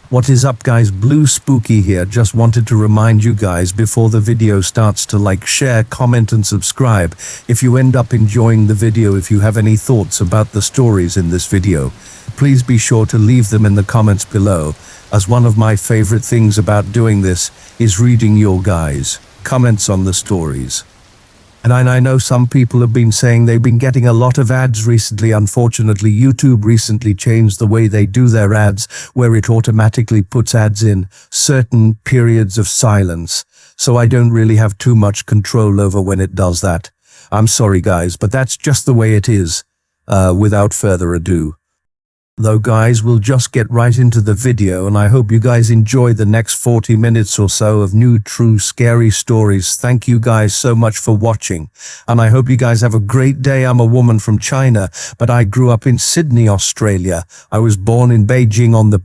What is up guys, Blue Spooky here. Just wanted to remind you guys before the video starts to like, share, comment and subscribe. If you end up enjoying the video, if you have any thoughts about the stories in this video, please be sure to leave them in the comments below, as one of my favorite things about doing this is reading your guys' comments on the stories. And I know some people have been saying they've been getting a lot of ads recently. Unfortunately, YouTube recently changed the way they do their ads, where it automatically puts ads in certain periods of silence. So I don't really have too much control over when it does that. I'm sorry guys, but that's just the way it is. Without further ado, though guys, we'll just get right into the video, and I hope you guys enjoy the next 40 minutes or so of new true scary stories. Thank you guys so much for watching, and I hope you guys have a great day. I'm a woman from China, but I grew up in Sydney, Australia. I was born in Beijing on the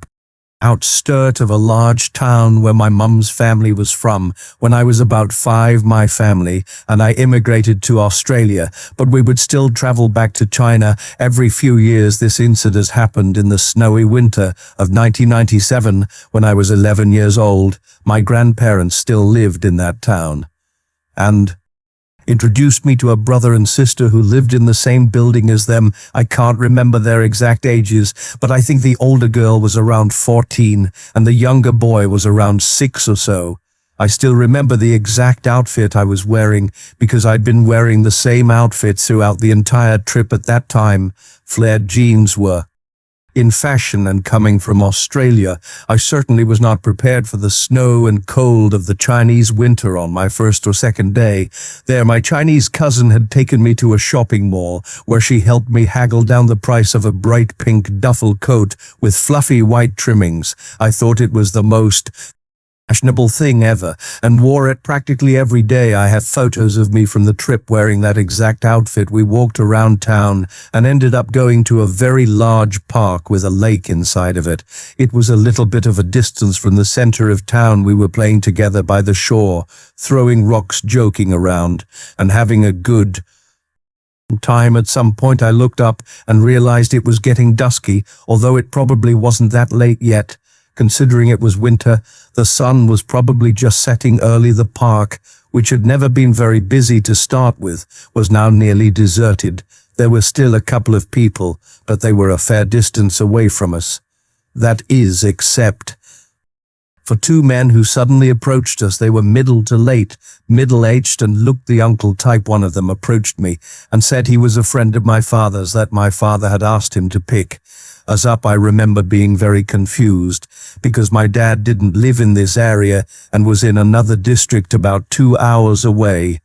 outskirt of a large town where my mum's family was from. When I was about 5, my family and I immigrated to Australia, but we would still travel back to China every few years. This incident happened in the snowy winter of 1997 when I was 11 years old. My grandparents still lived in that town and introduced me to a brother and sister who lived in the same building as them. I can't remember their exact ages, but I think the older girl was around 14 and the younger boy was around 6 or so. I still remember the exact outfit I was wearing because I'd been wearing the same outfit throughout the entire trip. At that time, flared jeans were in fashion, and coming from Australia, I certainly was not prepared for the snow and cold of the Chinese winter. On my first or second day there, my Chinese cousin had taken me to a shopping mall where she helped me haggle down the price of a bright pink duffel coat with fluffy white trimmings. I thought it was the most fashionable thing ever and wore it practically every day. I have photos of me from the trip wearing that exact outfit. We walked around town and ended up going to a very large park with a lake inside of it. It was a little bit of a distance from the center of town. We were playing together by the shore, throwing rocks, joking around, and having a good time. At some point I looked up and realized it was getting dusky, although it probably wasn't that late yet. Considering it was winter, the sun was probably just setting early. The park, which had never been very busy to start with, was now nearly deserted. There were still a couple of people, but they were a fair distance away from us. That is, except for 2 men who suddenly approached us. They were middle to late, middle-aged, and looked the uncle type. One of them approached me and said he was a friend of my father's that my father had asked him to pick us up. I remember being very confused because my dad didn't live in this area and was in another district about 2 hours away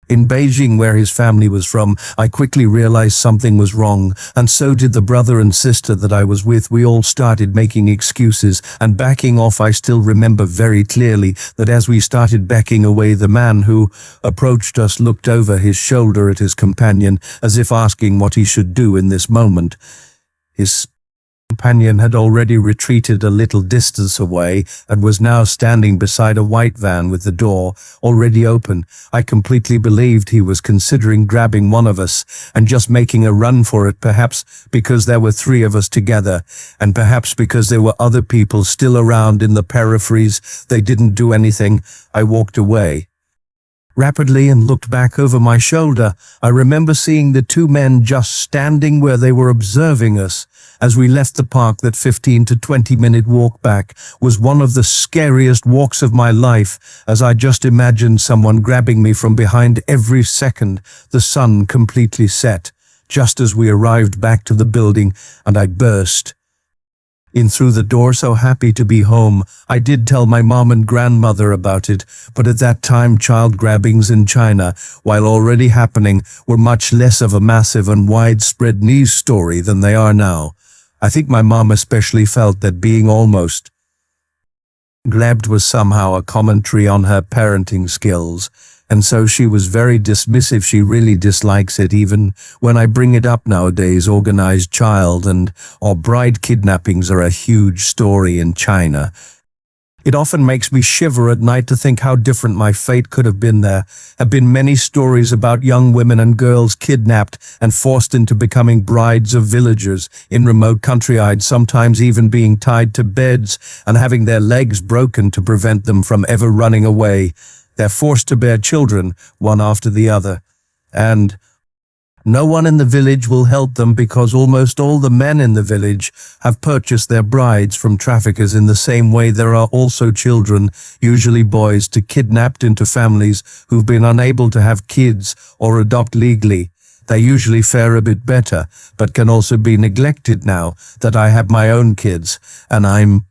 in Beijing, where his family was from. I quickly realized something was wrong, and so did the brother and sister that I was with. We all started making excuses and backing off. I still remember very clearly that as we started backing away, the man who approached us looked over his shoulder at his companion as if asking what he should do in this moment. His companion had already retreated a little distance away and was now standing beside a white van with the door already open. I completely believed he was considering grabbing one of us and just making a run for it, perhaps because there were 3 of us together, and perhaps because there were other people still around in the peripheries. They didn't do anything. I walked away rapidly and looked back over my shoulder. I remember seeing the 2 men just standing where they were observing us. As we left the park, that 15 to 20 minute walk back was one of the scariest walks of my life, as I just imagined someone grabbing me from behind every second. The sun completely set just as we arrived back to the building, and I burst in through the door, so happy to be home. I did tell my mom and grandmother about it, but at that time child grabbings in China, while already happening, were much less of a massive and widespread news story than they are now. I think my mom especially felt that being almost grabbed was somehow a commentary on her parenting skills, and so she was very dismissive. She really dislikes it even when I bring it up nowadays. Organized child and or bride kidnappings are a huge story in China. It often makes me shiver at night to think how different my fate could have been. There have been many stories about young women and girls kidnapped and forced into becoming brides of villagers in remote countryside, sometimes even being tied to beds and having their legs broken to prevent them from ever running away. They're forced to bear children, one after the other. And no one in the village will help them because almost all the men in the village have purchased their brides from traffickers. In the same way, there are also children, usually boys, kidnapped into families who've been unable to have kids or adopt legally. They usually fare a bit better, but can also be neglected. Now that I have my own kids and I'm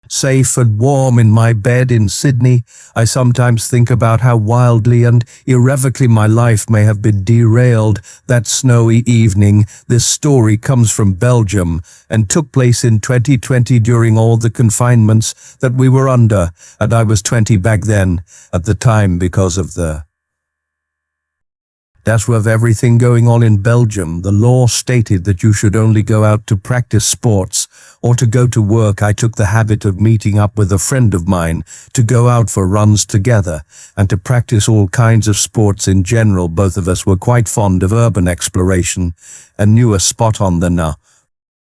safe and warm in my bed in Sydney, I sometimes think about how wildly and irrevocably my life may have been derailed that snowy evening. This story comes from Belgium and took place in 2020 during all the confinements that we were under, and I was 20 back then at the time because of That's with everything going on in Belgium. The law stated that you should only go out to practice sports or to go to work. I took the habit of meeting up with a friend of mine to go out for runs together and to practice all kinds of sports in general. Both of us were quite fond of urban exploration and knew a spot on the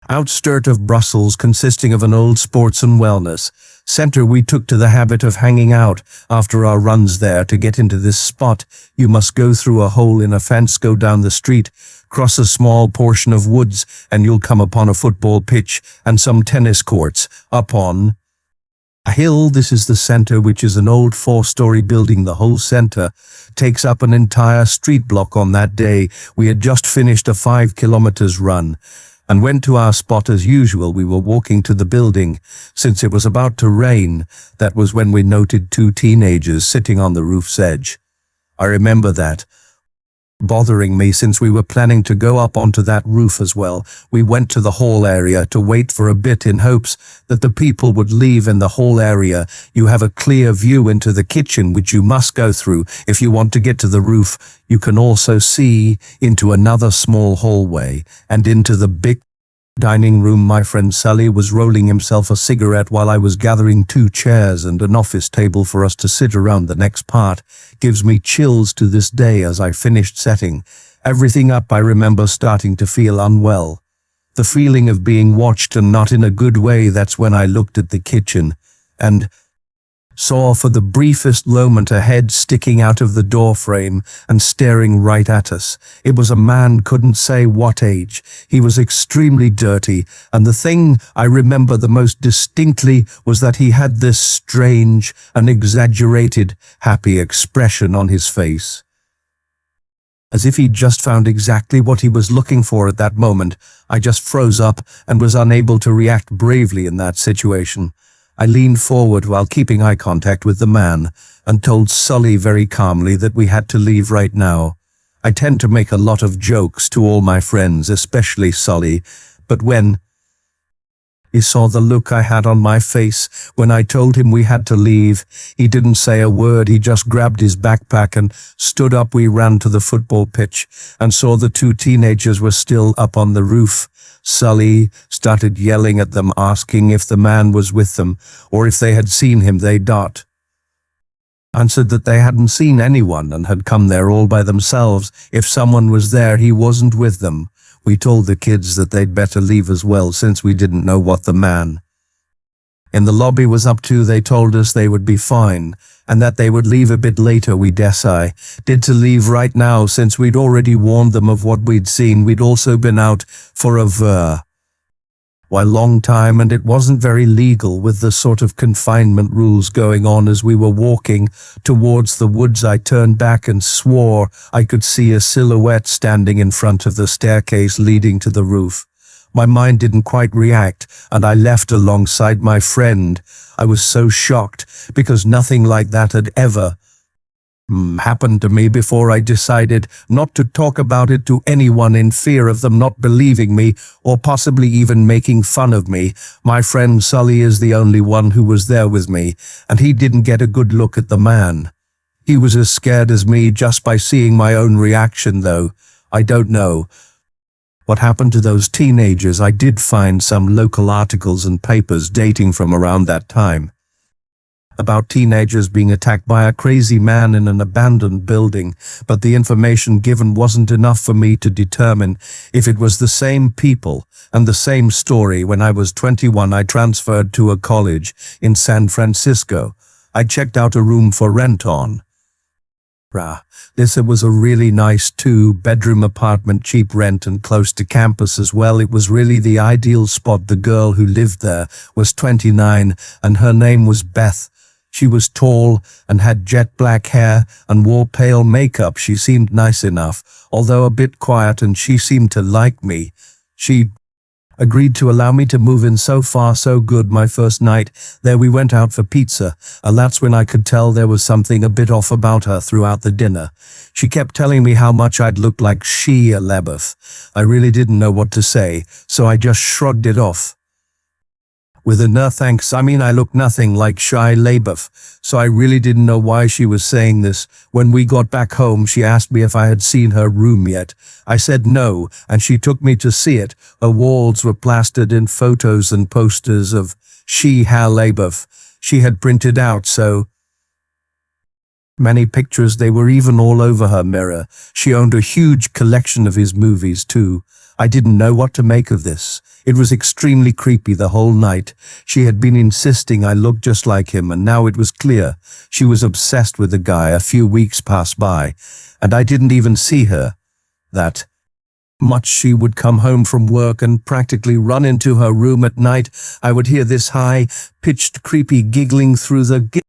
outskirt of Brussels consisting of an old sports and wellness center. We took to the habit of hanging out after our runs there. To get into this spot, you must go through a hole in a fence, go down the street, cross a small portion of woods, and you'll come upon a football pitch and some tennis courts up on a hill. This is the center, which is an old 4-story building. The whole center takes up an entire street block. On that day, we had just finished a 5 kilometers run and went to our spot as usual. We were walking to the building since it was about to rain. That was when we noted 2 teenagers sitting on the roof's edge. I remember that bothering me since we were planning to go up onto that roof as well. We went to the hall area to wait for a bit in hopes that the people would leave. In the hall area, you have a clear view into the kitchen, which you must go through if you want to get to the roof. You can also see into another small hallway and into the big dining room. My friend Sully was rolling himself a cigarette while I was gathering 2 chairs and an office table for us to sit around. The next part gives me chills to this day. As I finished setting everything up, I remember starting to feel unwell. The feeling of being watched, and not in a good way. That's when I looked at the kitchen and saw for the briefest moment a head sticking out of the door frame and staring right at us. It was a man, couldn't say what age. He was extremely dirty, and the thing I remember the most distinctly was that he had this strange and exaggerated, happy expression on his face, as if he'd just found exactly what he was looking for at that moment. I just froze up and was unable to react bravely in that situation. I leaned forward while keeping eye contact with the man and told Sully very calmly that we had to leave right now. I tend to make a lot of jokes to all my friends, especially Sully, but when he saw the look I had on my face when I told him we had to leave, he didn't say a word. He just grabbed his backpack and stood up. We ran to the football pitch and saw the 2 teenagers were still up on the roof. Sully started yelling at them, asking if the man was with them or if they had seen him. They answered that they hadn't seen anyone and had come there all by themselves. If someone was there, he wasn't with them. We told the kids that they'd better leave as well, since we didn't know what the man in the lobby was up to. They told us they would be fine and that they would leave a bit later. We decided to leave right now since we'd already warned them of what we'd seen. We'd also been out for a long time, and it wasn't very legal with the sort of confinement rules going on. As we were walking towards the woods, I turned back and swore I could see a silhouette standing in front of the staircase leading to the roof. My mind didn't quite react, and I left alongside my friend. I was so shocked because nothing like that had ever happened to me before. I decided not to talk about it to anyone in fear of them not believing me or possibly even making fun of me. My friend Sully is the only one who was there with me, and he didn't get a good look at the man. He was as scared as me just by seeing my own reaction, though. I don't know what happened to those teenagers. I did find some local articles and papers dating from around that time. about teenagers being attacked by a crazy man in an abandoned building, but the information given wasn't enough for me to determine if it was the same people and the same story. When I was 21, I transferred to a college in San Francisco. I checked out a room for rent on This was a really nice 2-bedroom apartment, cheap rent and close to campus as well. It was really the ideal spot. The girl who lived there was 29 and her name was Beth. She was tall and had jet black hair and wore pale makeup. She seemed nice enough, although a bit quiet, and she seemed to like me. She agreed to allow me to move in. So far so good. My first night there, we went out for pizza, and that's when I could tell there was something a bit off about her. Throughout the dinner, she kept telling me how much I'd looked like Shia LaBeouf. I really didn't know what to say, so I just shrugged it off with a no thanks. I mean, I look nothing like Shia LaBeouf, so I really didn't know why she was saying this. When we got back home, she asked me if I had seen her room yet. I said no, and she took me to see it. Her walls were plastered in photos and posters of Shia LaBeouf. She had printed out so many pictures, they were even all over her mirror. She owned a huge collection of his movies too. I didn't know what to make of this. It was extremely creepy the whole night. She had been insisting I looked just like him, and now it was clear she was obsessed with the guy. A few weeks passed by, and I didn't even see her that much. She would come home from work and practically run into her room at night. I would hear this high-pitched, creepy giggling through the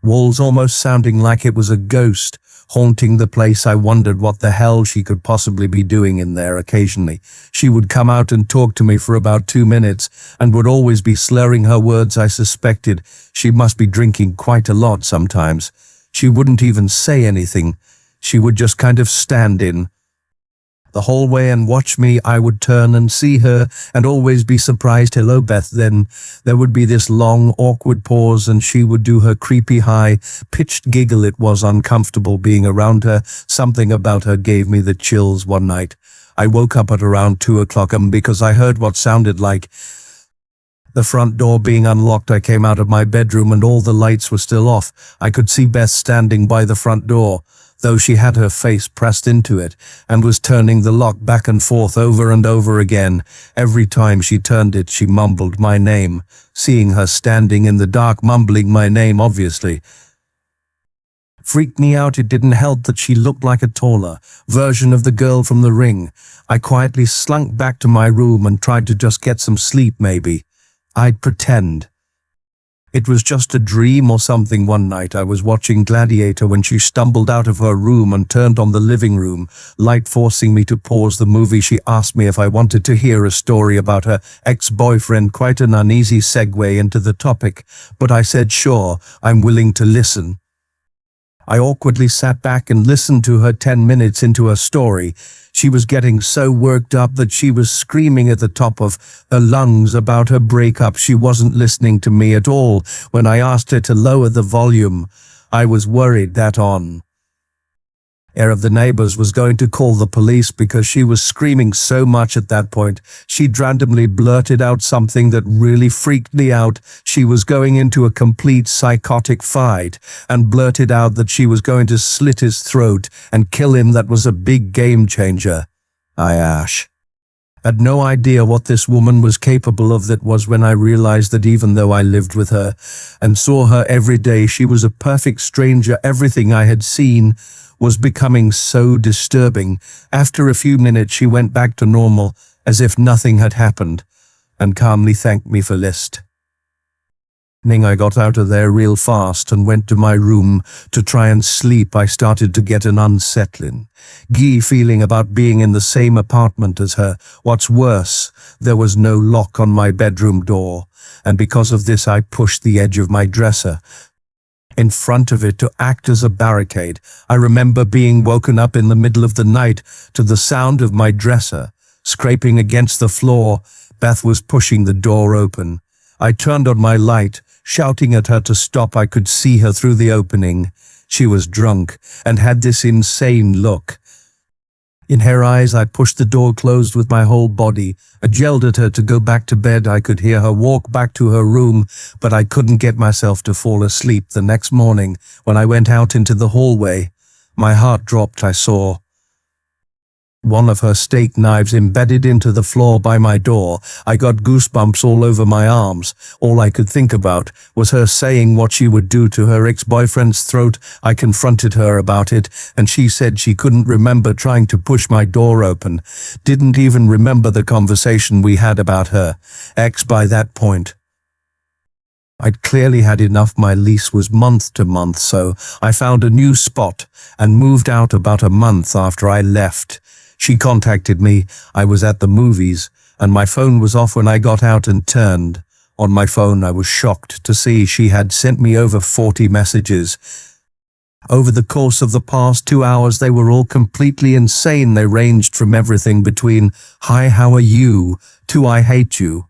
walls, almost sounding like it was a ghost haunting the place. I wondered what the hell she could possibly be doing in there. Occasionally, she would come out and talk to me for about 2 minutes and would always be slurring her words. I suspected she must be drinking quite a lot. Sometimes she wouldn't even say anything. She would just kind of stand in the hallway and watch me. I would turn and see her and always be surprised. "Hello, Beth." Then there would be this long, awkward pause, and she would do her creepy, high-pitched giggle. It was uncomfortable being around her. Something about her gave me the chills. One night, I woke up at around 2 o'clock because I heard what sounded like the front door being unlocked. I came out of my bedroom and all the lights were still off. I could see Beth standing by the front door, though she had her face pressed into it and was turning the lock back and forth over and over again. Every time she turned it, she mumbled my name. Seeing her standing in the dark mumbling my name obviously freaked me out. It didn't help that she looked like a taller version of the girl from The Ring. I quietly slunk back to my room and tried to just get some sleep. Maybe I'd pretend it was just a dream or something. One night I was watching Gladiator when she stumbled out of her room and turned on the living room light, forcing me to pause the movie. She asked me if I wanted to hear a story about her ex-boyfriend. Quite an uneasy segue into the topic, but I said sure, I'm willing to listen. I awkwardly sat back and listened to her. 10 minutes into her story, she was getting so worked up that she was screaming at the top of her lungs about her breakup. She wasn't listening to me at all. When I asked her to lower the volume, I was worried that on air of the neighbors was going to call the police because she was screaming so much. At that point, she'd randomly blurted out something that really freaked me out. She was going into a complete psychotic fight and blurted out that she was going to slit his throat and kill him. That was a big game changer. I had no idea what this woman was capable of. That was when I realized that even though I lived with her and saw her every day, she was a perfect stranger. Everything I had seen was becoming so disturbing. After a few minutes, she went back to normal, as if nothing had happened, and calmly thanked me for listening. I got out of there real fast and went to my room to try and sleep. I started to get an unsettling feeling about being in the same apartment as her. What's worse, there was no lock on my bedroom door, and because of this I pushed the edge of my dresser in front of it to act as a barricade. I remember being woken up in the middle of the night to the sound of my dresser scraping against the floor. Beth was pushing the door open. I turned on my light, shouting at her to stop. I could see her through the opening. She was drunk and had this insane look In her eyes, I pushed the door closed with my whole body. I yelled at her to go back to bed. I could hear her walk back to her room, but I couldn't get myself to fall asleep. The next morning, when I went out into the hallway, my heart dropped. I saw one of her steak knives embedded into the floor by my door. I got goosebumps all over my arms. All I could think about was her saying what she would do to her ex-boyfriend's throat. I confronted her about it, and she said she couldn't remember trying to push my door open. Didn't even remember the conversation we had about her ex by that point. I'd clearly had enough. My lease was month to month, so I found a new spot and moved out about a month after I left. She contacted me. I was at the movies, and my phone was off when I got out and turned on my phone. I was shocked to see she had sent me over 40 messages. Over the course of the past 2 hours, they were all completely insane. They ranged from everything between, "Hi, how are you?" to "I hate you."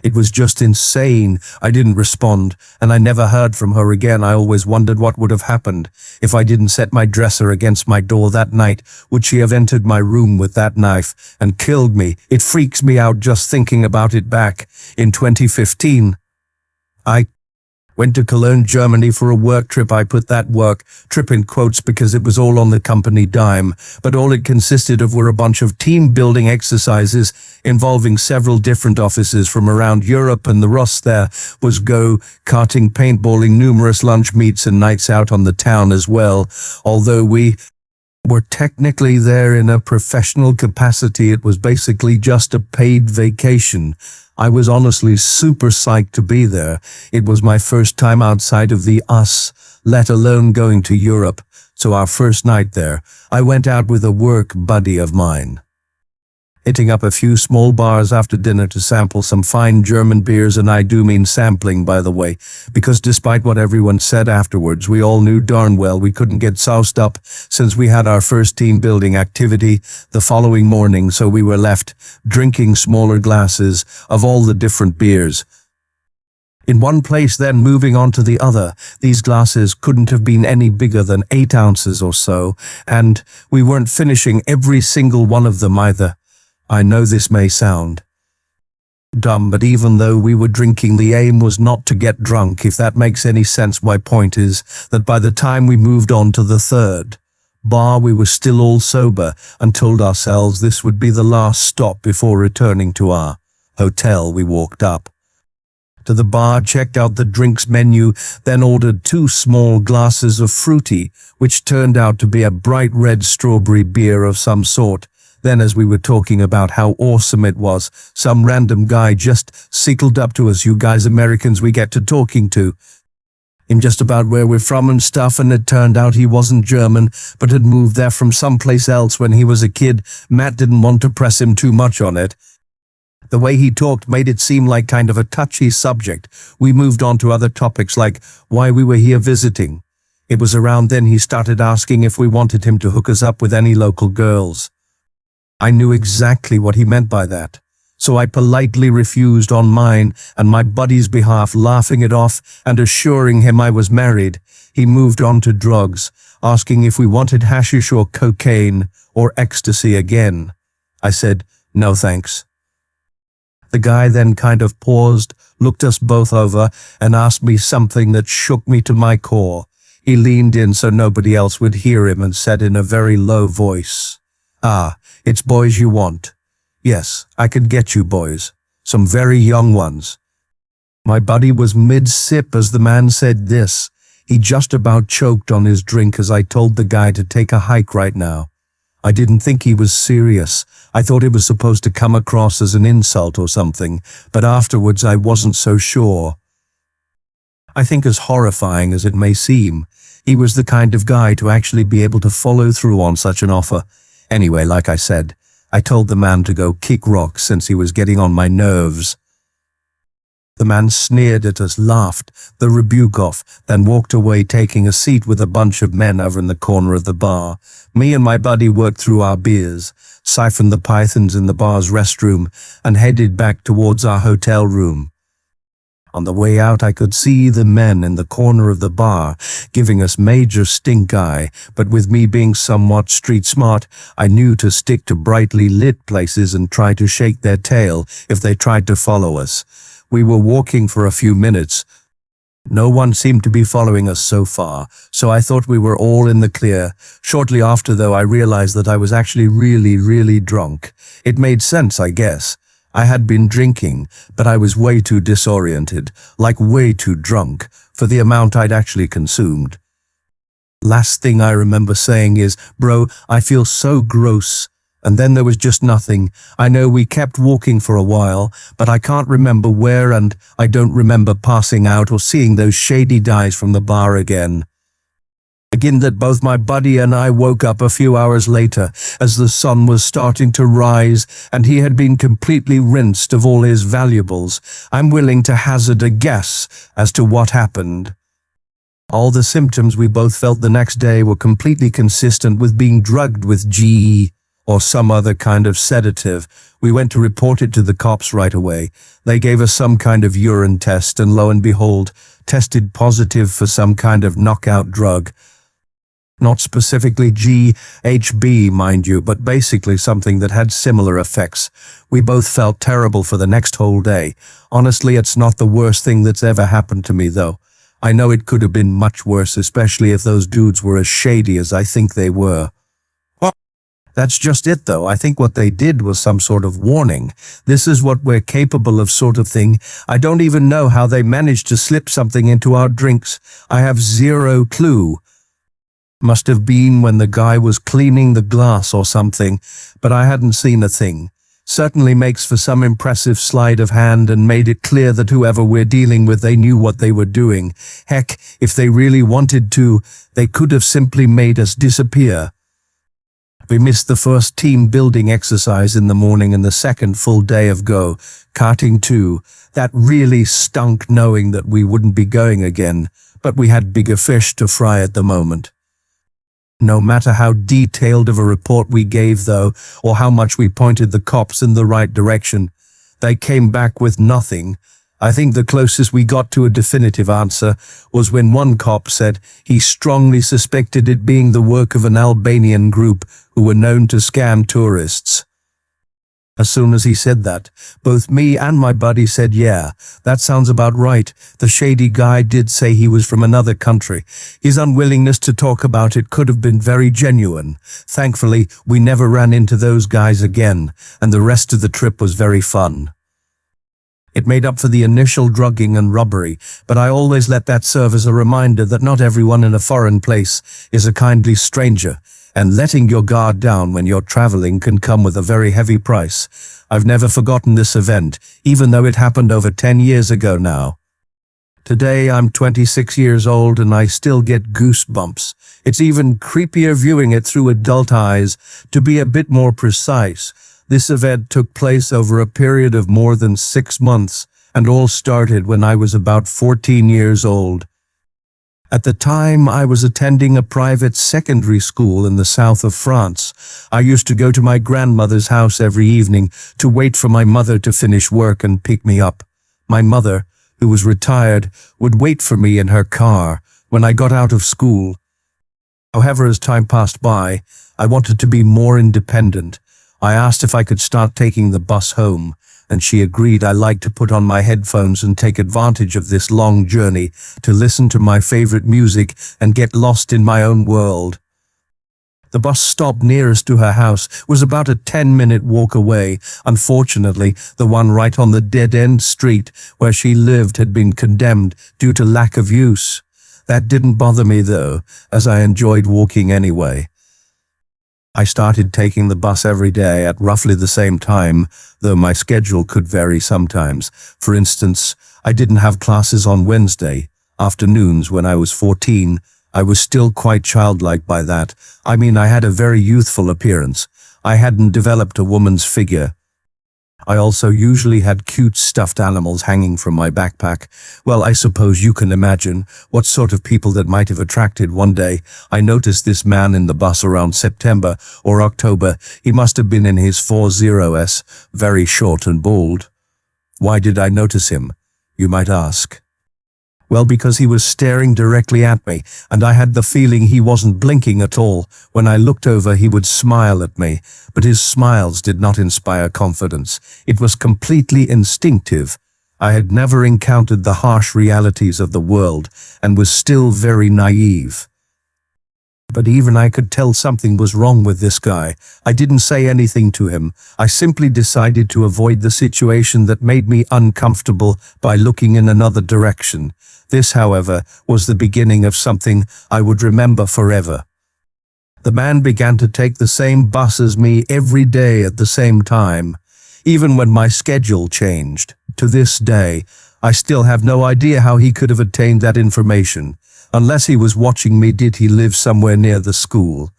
It was just insane. I didn't respond, and I never heard from her again. I always wondered what would have happened if I didn't set my dresser against my door that night. Would she have entered my room with that knife and killed me? It freaks me out just thinking about it. Back in 2015, I went to Cologne, Germany for a work trip. I put that work trip in quotes because it was all on the company dime, but all it consisted of were a bunch of team-building exercises involving several different offices from around Europe, and the rest there was go-karting, paintballing, numerous lunch meets, and nights out on the town as well. Although we were technically there in a professional capacity, it was basically just a paid vacation. I was honestly super psyched to be there. It was my first time outside of the US, let alone going to Europe. So our first night there, I went out with a work buddy of mine, hitting up a few small bars after dinner to sample some fine German beers, and I do mean sampling, by the way, because despite what everyone said afterwards, we all knew darn well we couldn't get soused up since we had our first team-building activity the following morning, so we were left drinking smaller glasses of all the different beers in one place, then moving on to the other. These glasses couldn't have been any bigger than 8 ounces or so, and we weren't finishing every single one of them either. I know this may sound dumb, but even though we were drinking, the aim was not to get drunk, if that makes any sense. My point is that by the time we moved on to the third bar, we were still all sober and told ourselves this would be the last stop before returning to our hotel. We walked up to the bar, checked out the drinks menu, then ordered 2 small glasses of fruity, which turned out to be a bright red strawberry beer of some sort. Then, as we were talking about how awesome it was, some random guy just cycled up to us. You guys Americans, we get to talking to him just about where we're from and stuff, and it turned out he wasn't German, but had moved there from someplace else when he was a kid. Matt didn't want to press him too much on it. The way he talked made it seem like kind of a touchy subject. We moved on to other topics like why we were here visiting. It was around then he started asking if we wanted him to hook us up with any local girls. I knew exactly what he meant by that, so I politely refused on mine and my buddy's behalf, laughing it off and assuring him I was married. He moved on to drugs, asking if we wanted hashish or cocaine or ecstasy again. I said, no thanks. The guy then kind of paused, looked us both over, and asked me something that shook me to my core. He leaned in so nobody else would hear him and said in a very low voice, "Ah, it's boys you want. Yes, I could get you boys. Some very young ones." My buddy was mid-sip as the man said this. He just about choked on his drink as I told the guy to take a hike right now. I didn't think he was serious. I thought it was supposed to come across as an insult or something, but afterwards I wasn't so sure. I think, as horrifying as it may seem, he was the kind of guy to actually be able to follow through on such an offer. Anyway, like I said, I told the man to go kick rocks since he was getting on my nerves. The man sneered at us, laughed the rebuke off, then walked away, taking a seat with a bunch of men over in the corner of the bar. Me and my buddy worked through our beers, siphoned the pythons in the bar's restroom, and headed back towards our hotel room. On the way out, I could see the men in the corner of the bar, giving us major stink eye, but with me being somewhat street smart, I knew to stick to brightly lit places and try to shake their tail if they tried to follow us. We were walking for a few minutes. No one seemed to be following us so far, so I thought we were all in the clear. Shortly after, though, I realized that I was actually really drunk. It made sense, I guess. I had been drinking, but I was way too disoriented, like way too drunk, for the amount I'd actually consumed. Last thing I remember saying is, "Bro, I feel so gross." And then there was just nothing. I know we kept walking for a while, but I can't remember where, and I don't remember passing out or seeing those shady guys from the bar again. Again, that both my buddy and I woke up a few hours later as the sun was starting to rise and he had been completely rinsed of all his valuables. I'm willing to hazard a guess as to what happened. All the symptoms we both felt the next day were completely consistent with being drugged with GE or some other kind of sedative. We went to report it to the cops right away. They gave us some kind of urine test and lo and behold, tested positive for some kind of knockout drug. Not specifically GHB, mind you, but basically something that had similar effects. We both felt terrible for the next whole day. Honestly, it's not the worst thing that's ever happened to me, though. I know it could have been much worse, especially if those dudes were as shady as I think they were. Well, that's just it, though. I think what they did was some sort of warning. This is what we're capable of, sort of thing. I don't even know how they managed to slip something into our drinks. I have zero clue. Must have been when the guy was cleaning the glass or something, but I hadn't seen a thing. Certainly makes for some impressive sleight of hand and made it clear that whoever we're dealing with, they knew what they were doing. Heck, if they really wanted to, they could have simply made us disappear. We missed the first team building exercise in the morning and the second full day of karting too. That really stunk, knowing that we wouldn't be going again, but we had bigger fish to fry at the moment. No matter how detailed of a report we gave, though, or how much we pointed the cops in the right direction, they came back with nothing. I think the closest we got to a definitive answer was when one cop said he strongly suspected it being the work of an Albanian group who were known to scam tourists. As soon as he said that, both me and my buddy said, yeah, that sounds about right. The shady guy did say he was from another country. His unwillingness to talk about it could have been very genuine. Thankfully, we never ran into those guys again, and the rest of the trip was very fun. It made up for the initial drugging and robbery, but I always let that serve as a reminder that not everyone in a foreign place is a kindly stranger, and letting your guard down when you're traveling can come with a very heavy price. I've never forgotten this event, even though it happened over 10 years ago now. Today I'm 26 years old and I still get goosebumps. It's even creepier viewing it through adult eyes. To be a bit more precise, this event took place over a period of more than 6 months and all started when I was about 14 years old. At the time, I was attending a private secondary school in the south of France. I used to go to my grandmother's house every evening to wait for my mother to finish work and pick me up. My mother, who was retired, would wait for me in her car when I got out of school. However, as time passed by, I wanted to be more independent. I asked if I could start taking the bus home, and she agreed. I liked to put on my headphones and take advantage of this long journey to listen to my favorite music and get lost in my own world. The bus stop nearest to her house was about a 10-minute walk away. Unfortunately, the one right on the dead-end street where she lived had been condemned due to lack of use. That didn't bother me, though, as I enjoyed walking anyway. I started taking the bus every day at roughly the same time, though my schedule could vary sometimes. For instance, I didn't have classes on Wednesday afternoons when I was 14. I was still quite childlike by that. I mean, I had a very youthful appearance. I hadn't developed a woman's figure. I also usually had cute stuffed animals hanging from my backpack. Well, I suppose you can imagine what sort of people that might have attracted. One day, I noticed this man in the bus around September or October. He must have been in his 40s, very short and bald. Why did I notice him? you might ask. Well, because he was staring directly at me, and I had the feeling he wasn't blinking at all. When I looked over, he would smile at me, but his smiles did not inspire confidence. It was completely instinctive. I had never encountered the harsh realities of the world, and was still very naive. But even I could tell something was wrong with this guy. I didn't say anything to him. I simply decided to avoid the situation that made me uncomfortable by looking in another direction. This, however, was the beginning of something I would remember forever. The man began to take the same bus as me every day at the same time, even when my schedule changed. To this day, I still have no idea how he could have attained that information. Unless he was watching me, did he live somewhere near the school?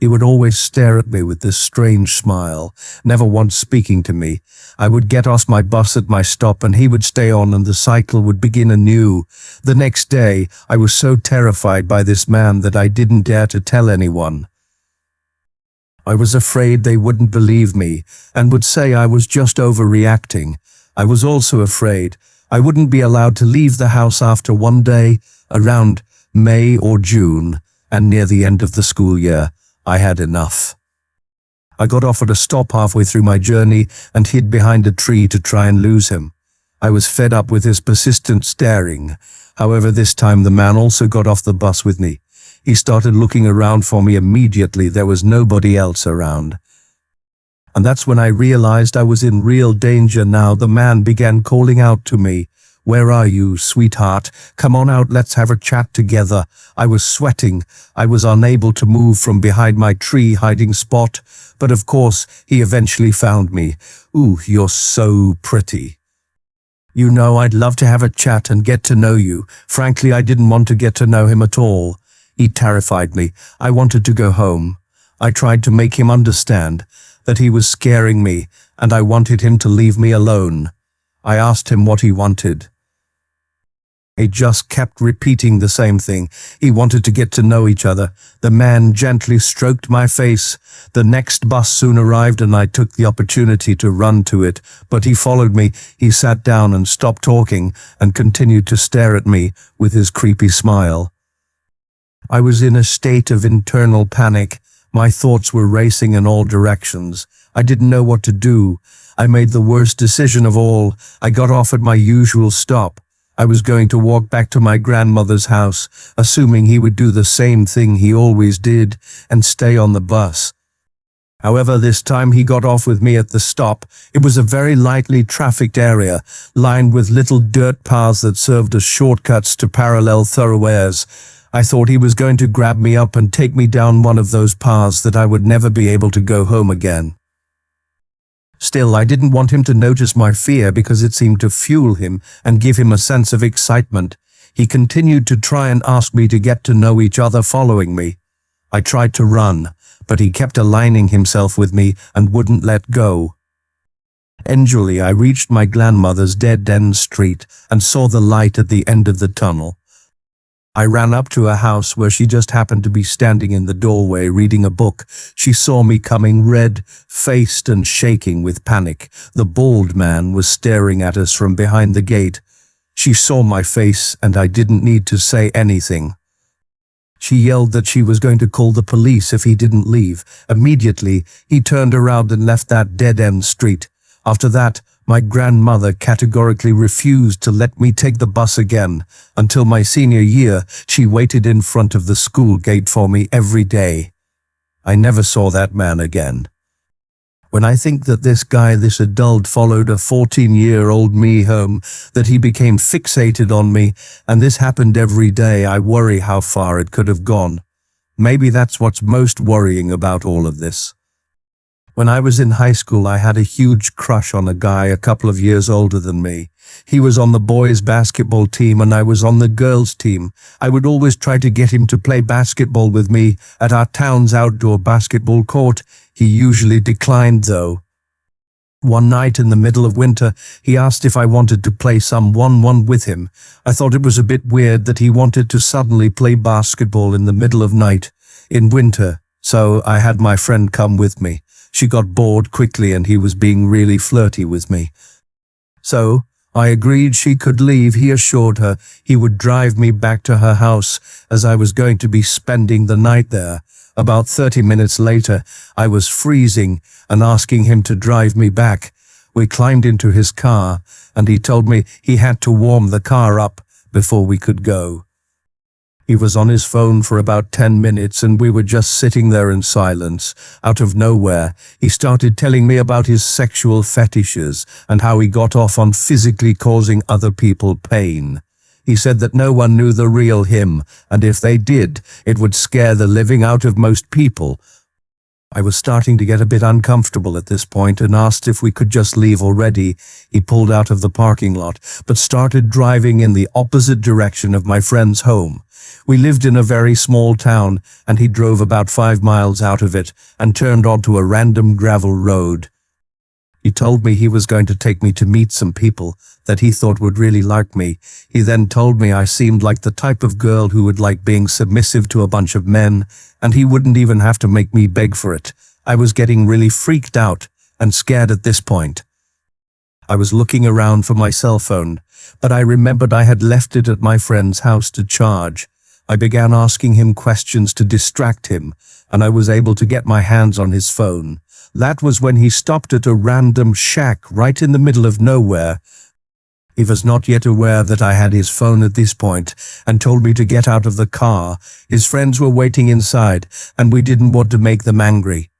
He would always stare at me with this strange smile, never once speaking to me. I would get off my bus at my stop and he would stay on and the cycle would begin anew. The next day, I was so terrified by this man that I didn't dare to tell anyone. I was afraid they wouldn't believe me and would say I was just overreacting. I was also afraid I wouldn't be allowed to leave the house after one day, around May or June, and near the end of the school year. I had enough. I got off at a stop halfway through my journey and hid behind a tree to try and lose him. I was fed up with his persistent staring. However, this time the man also got off the bus with me. He started looking around for me immediately. There was nobody else around. And that's when I realized I was in real danger now. The man began calling out to me, "Where are you, sweetheart? Come on out, let's have a chat together." I was sweating. I was unable to move from behind my tree hiding spot, but of course, he eventually found me. "Ooh, you're so pretty. You know, I'd love to have a chat and get to know you." Frankly, I didn't want to get to know him at all. He terrified me. I wanted to go home. I tried to make him understand that he was scaring me, and I wanted him to leave me alone. I asked him what he wanted. He just kept repeating the same thing. He wanted to get to know each other. The man gently stroked my face. The next bus soon arrived and I took the opportunity to run to it, but he followed me. He sat down and stopped talking and continued to stare at me with his creepy smile. I was in a state of internal panic. My thoughts were racing in all directions. I didn't know what to do. I made the worst decision of all. I got off at my usual stop. I was going to walk back to my grandmother's house, assuming he would do the same thing he always did and stay on the bus. However, this time he got off with me at the stop. It was a very lightly trafficked area, lined with little dirt paths that served as shortcuts to parallel thoroughfares. I thought he was going to grab me up and take me down one of those paths that I would never be able to go home again. Still, I didn't want him to notice my fear because it seemed to fuel him and give him a sense of excitement. He continued to try and ask me to get to know each other following me. I tried to run, but he kept aligning himself with me and wouldn't let go. Eventually, I reached my grandmother's dead-end street and saw the light at the end of the tunnel. I ran up to her house where she just happened to be standing in the doorway reading a book. She saw me coming, red-faced and shaking with panic. The bald man was staring at us from behind the gate. She saw my face and I didn't need to say anything. She yelled that she was going to call the police if he didn't leave. Immediately, he turned around and left that dead-end street. After that, my grandmother categorically refused to let me take the bus again. Until my senior year, she waited in front of the school gate for me every day. I never saw that man again. When I think that this guy, this adult, followed a 14-year-old me home, that he became fixated on me, and this happened every day, I worry how far it could have gone. Maybe that's what's most worrying about all of this. When I was in high school, I had a huge crush on a guy a couple of years older than me. He was on the boys' basketball team and I was on the girls' team. I would always try to get him to play basketball with me at our town's outdoor basketball court. He usually declined, though. One night in the middle of winter, he asked if I wanted to play some 1-1 with him. I thought it was a bit weird that he wanted to suddenly play basketball in the middle of night in winter, so I had my friend come with me. She got bored quickly and he was being really flirty with me. So, I agreed she could leave. He assured her he would drive me back to her house as I was going to be spending the night there. About 30 minutes later, I was freezing and asking him to drive me back. We climbed into his car and he told me he had to warm the car up before we could go. He was on his phone for about 10 minutes and we were just sitting there in silence. Out of nowhere, he started telling me about his sexual fetishes and how he got off on physically causing other people pain. He said that no one knew the real him, and if they did, it would scare the living out of most people. I was starting to get a bit uncomfortable at this point and asked if we could just leave already. He pulled out of the parking lot, but started driving in the opposite direction of my friend's home. We lived in a very small town, and he drove about 5 miles out of it and turned onto a random gravel road. He told me he was going to take me to meet some people that he thought would really like me. He then told me I seemed like the type of girl who would like being submissive to a bunch of men, and he wouldn't even have to make me beg for it. I was getting really freaked out and scared at this point. I was looking around for my cell phone, but I remembered I had left it at my friend's house to charge. I began asking him questions to distract him, and I was able to get my hands on his phone. That was when he stopped at a random shack right in the middle of nowhere. He was not yet aware that I had his phone at this point and told me to get out of the car. His friends were waiting inside, and we didn't want to make them angry.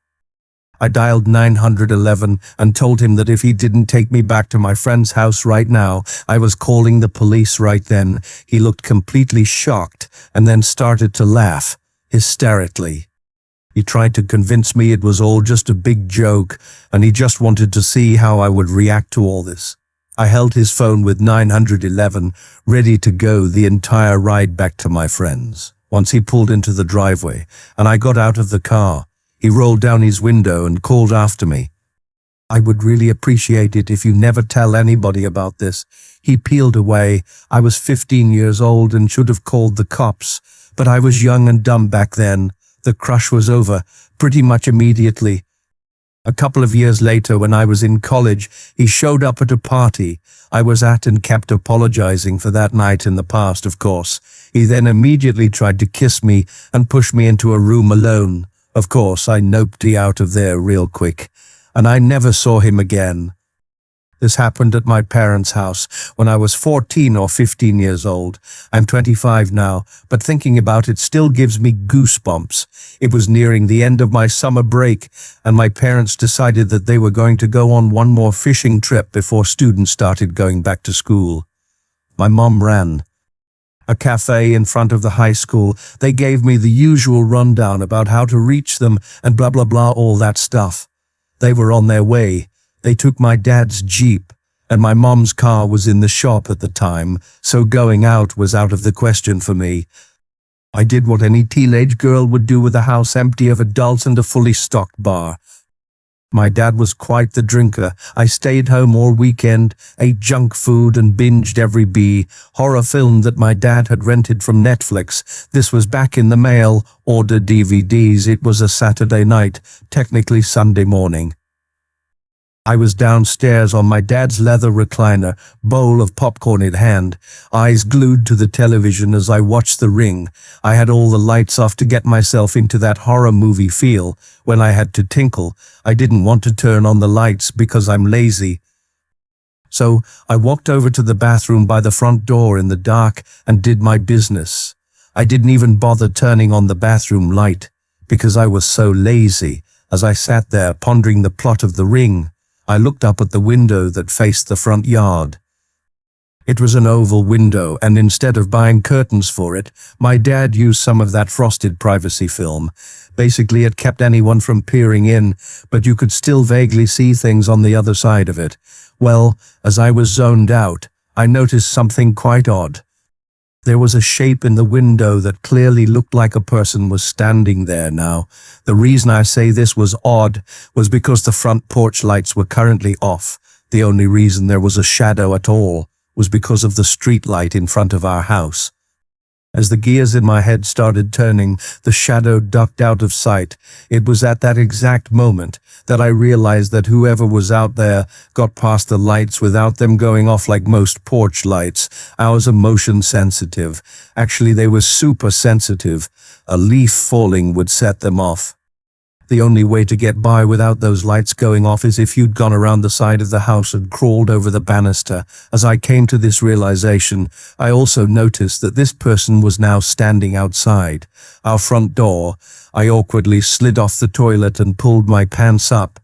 I dialed 911 and told him that if he didn't take me back to my friend's house right now, I was calling the police right then. He looked completely shocked and then started to laugh, hysterically. He tried to convince me it was all just a big joke, and he just wanted to see how I would react to all this. I held his phone with 911, ready to go the entire ride back to my friends. Once he pulled into the driveway, and I got out of the car, he rolled down his window and called after me. I would really appreciate it if you never tell anybody about this. He peeled away. I was 15 years old and should have called the cops, but I was young and dumb back then. The crush was over pretty much immediately. A couple of years later, when I was in college, he showed up at a party I was at and kept apologizing for that night in the past, of course. He then immediately tried to kiss me and push me into a room alone. Of course, I noped out of there real quick, and I never saw him again. This happened at my parents' house when I was 14 or 15 years old. I'm 25 now, but thinking about it still gives me goosebumps. It was nearing the end of my summer break, and my parents decided that they were going to go on one more fishing trip before students started going back to school. My mom ran a cafe in front of the high school. They gave me the usual rundown about how to reach them and blah blah blah, all that stuff. They were on their way. They took my dad's Jeep, and my mom's car was in the shop at the time, so going out was out of the question for me. I did what any teenage girl would do with a house empty of adults and a fully stocked bar. My dad was quite the drinker. I stayed home all weekend, ate junk food and binged every horror film that my dad had rented from Netflix. This was back in the mail, ordered DVDs. It was a Saturday night, technically Sunday morning. I was downstairs on my dad's leather recliner, bowl of popcorn in hand, eyes glued to the television as I watched The Ring. I had all the lights off to get myself into that horror movie feel. When I had to tinkle, I didn't want to turn on the lights because I'm lazy. So I walked over to the bathroom by the front door in the dark and did my business. I didn't even bother turning on the bathroom light because I was so lazy. As I sat there pondering the plot of The Ring, I looked up at the window that faced the front yard. It was an oval window, and instead of buying curtains for it, my dad used some of that frosted privacy film. Basically, it kept anyone from peering in, but you could still vaguely see things on the other side of it. Well, as I was zoned out, I noticed something quite odd. There was a shape in the window that clearly looked like a person was standing there now. The reason I say this was odd was because the front porch lights were currently off. The only reason there was a shadow at all was because of the street light in front of our house. As the gears in my head started turning, the shadow ducked out of sight. It was at that exact moment that I realized that whoever was out there got past the lights without them going off like most porch lights. Ours are motion sensitive. Actually, they were super sensitive. A leaf falling would set them off. The only way to get by without those lights going off is if you'd gone around the side of the house and crawled over the banister. As I came to this realization, I also noticed that this person was now standing outside our front door. I awkwardly slid off the toilet and pulled my pants up.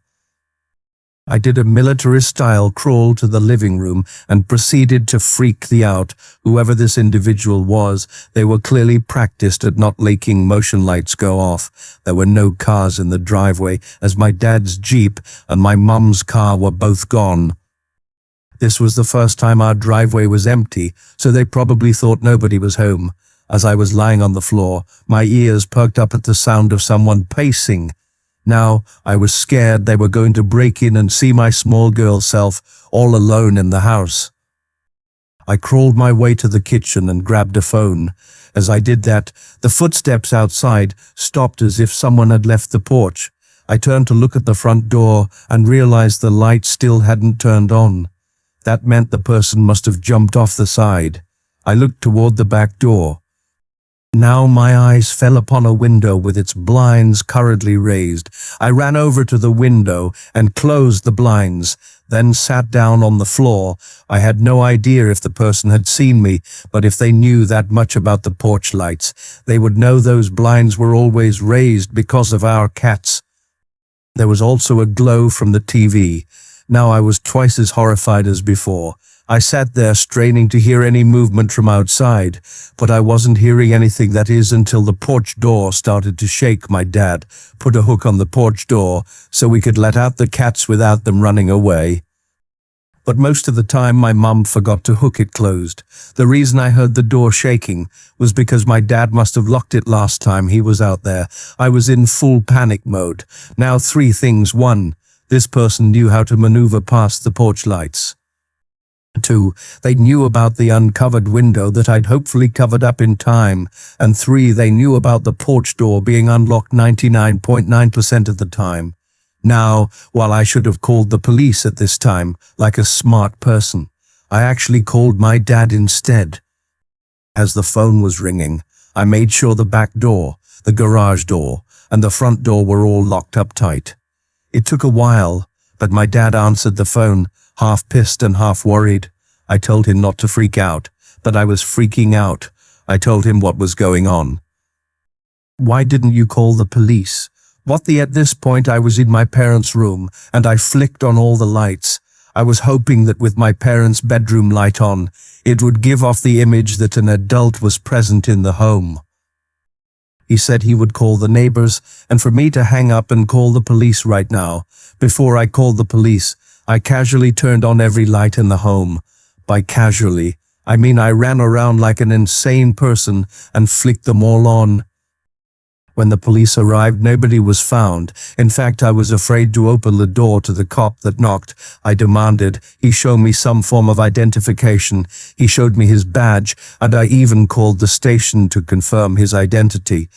I did a military-style crawl to the living room and proceeded to freak out. Whoever this individual was, they were clearly practiced at not making motion lights go off. There were no cars in the driveway, as my dad's Jeep and my mum's car were both gone. This was the first time our driveway was empty, so they probably thought nobody was home. As I was lying on the floor, my ears perked up at the sound of someone pacing. Now, I was scared they were going to break in and see my small girl self all alone in the house. I crawled my way to the kitchen and grabbed a phone. As I did that, the footsteps outside stopped as if someone had left the porch. I turned to look at the front door and realized the light still hadn't turned on. That meant the person must have jumped off the side. I looked toward the back door. Now my eyes fell upon a window with its blinds currently raised. I ran over to the window and closed the blinds, then sat down on the floor. I had no idea if the person had seen me, but if they knew that much about the porch lights, they would know those blinds were always raised because of our cats. There was also a glow from the TV. Now I was twice as horrified as before. I sat there straining to hear any movement from outside, but I wasn't hearing anything, that is, until the porch door started to shake. My dad put a hook on the porch door so we could let out the cats without them running away. But most of the time my mum forgot to hook it closed. The reason I heard the door shaking was because my dad must have locked it last time he was out there. I was in full panic mode. Now 3 things. 1, this person knew how to maneuver past the porch lights. 2, they knew about the uncovered window that I'd hopefully covered up in time. And 3, they knew about the porch door being unlocked 99.9% of the time. Now, while I should have called the police at this time, like a smart person, I actually called my dad instead. As the phone was ringing, I made sure the back door, the garage door, and the front door were all locked up tight. It took a while, but my dad answered the phone, half pissed and half worried. I told him not to freak out, but I was freaking out. I told him what was going on. "Why didn't you call the police?" At this point I was in my parents' room, and I flicked on all the lights. I was hoping that with my parents' bedroom light on, it would give off the image that an adult was present in the home. He said he would call the neighbors, and for me to hang up and call the police right now. Before I called the police, I casually turned on every light in the home. By casually, I mean I ran around like an insane person and flicked them all on. When the police arrived, nobody was found. In fact, I was afraid to open the door to the cop that knocked. I demanded he show me some form of identification. He showed me his badge, and I even called the station to confirm his identity.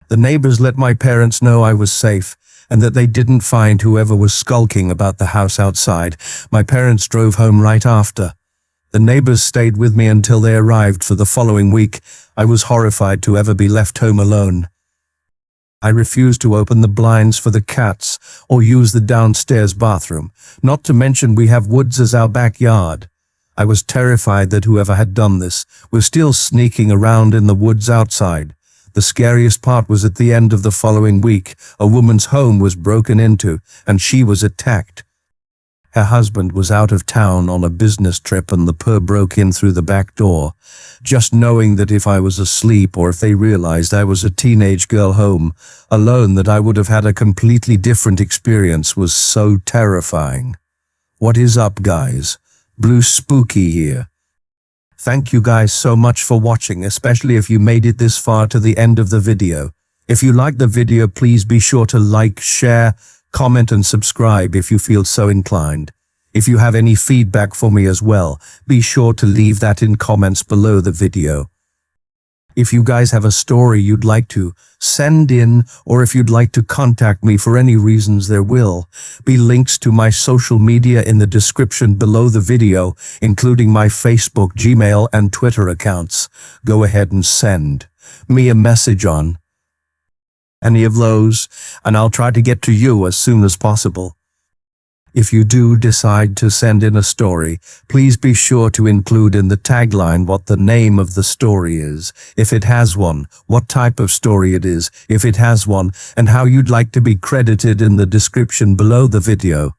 The neighbors let my parents know I was safe, and that they didn't find whoever was skulking about the house outside. My parents drove home right after. The neighbors stayed with me until they arrived for the following week. I was horrified to ever be left home alone. I refused to open the blinds for the cats or use the downstairs bathroom, not to mention we have woods as our backyard. I was terrified that whoever had done this was still sneaking around in the woods outside. The scariest part was at the end of the following week, a woman's home was broken into and she was attacked. Her husband was out of town on a business trip and the pair broke in through the back door. Just knowing that if I was asleep or if they realized I was a teenage girl home alone, that I would have had a completely different experience was so terrifying. What is up, guys? Blue Spooky here. Thank you guys so much for watching, especially if you made it this far to the end of the video. If you liked the video, please be sure to like, share, comment and subscribe if you feel so inclined. If you have any feedback for me as well, be sure to leave that in comments below the video. If you guys have a story you'd like to send in, or if you'd like to contact me for any reasons, there will be links to my social media in the description below the video, including my Facebook, Gmail, and Twitter accounts. Go ahead and send me a message on any of those, and I'll try to get to you as soon as possible. If you do decide to send in a story, please be sure to include in the tagline what the name of the story is, if it has one, what type of story it is, if it has one, and how you'd like to be credited in the description below the video.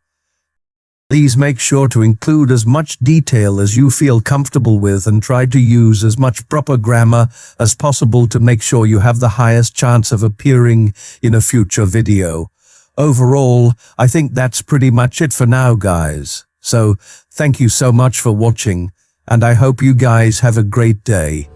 Please make sure to include as much detail as you feel comfortable with and try to use as much proper grammar as possible to make sure you have the highest chance of appearing in a future video. Overall, I think that's pretty much it for now, guys. So, thank you so much for watching, and I hope you guys have a great day.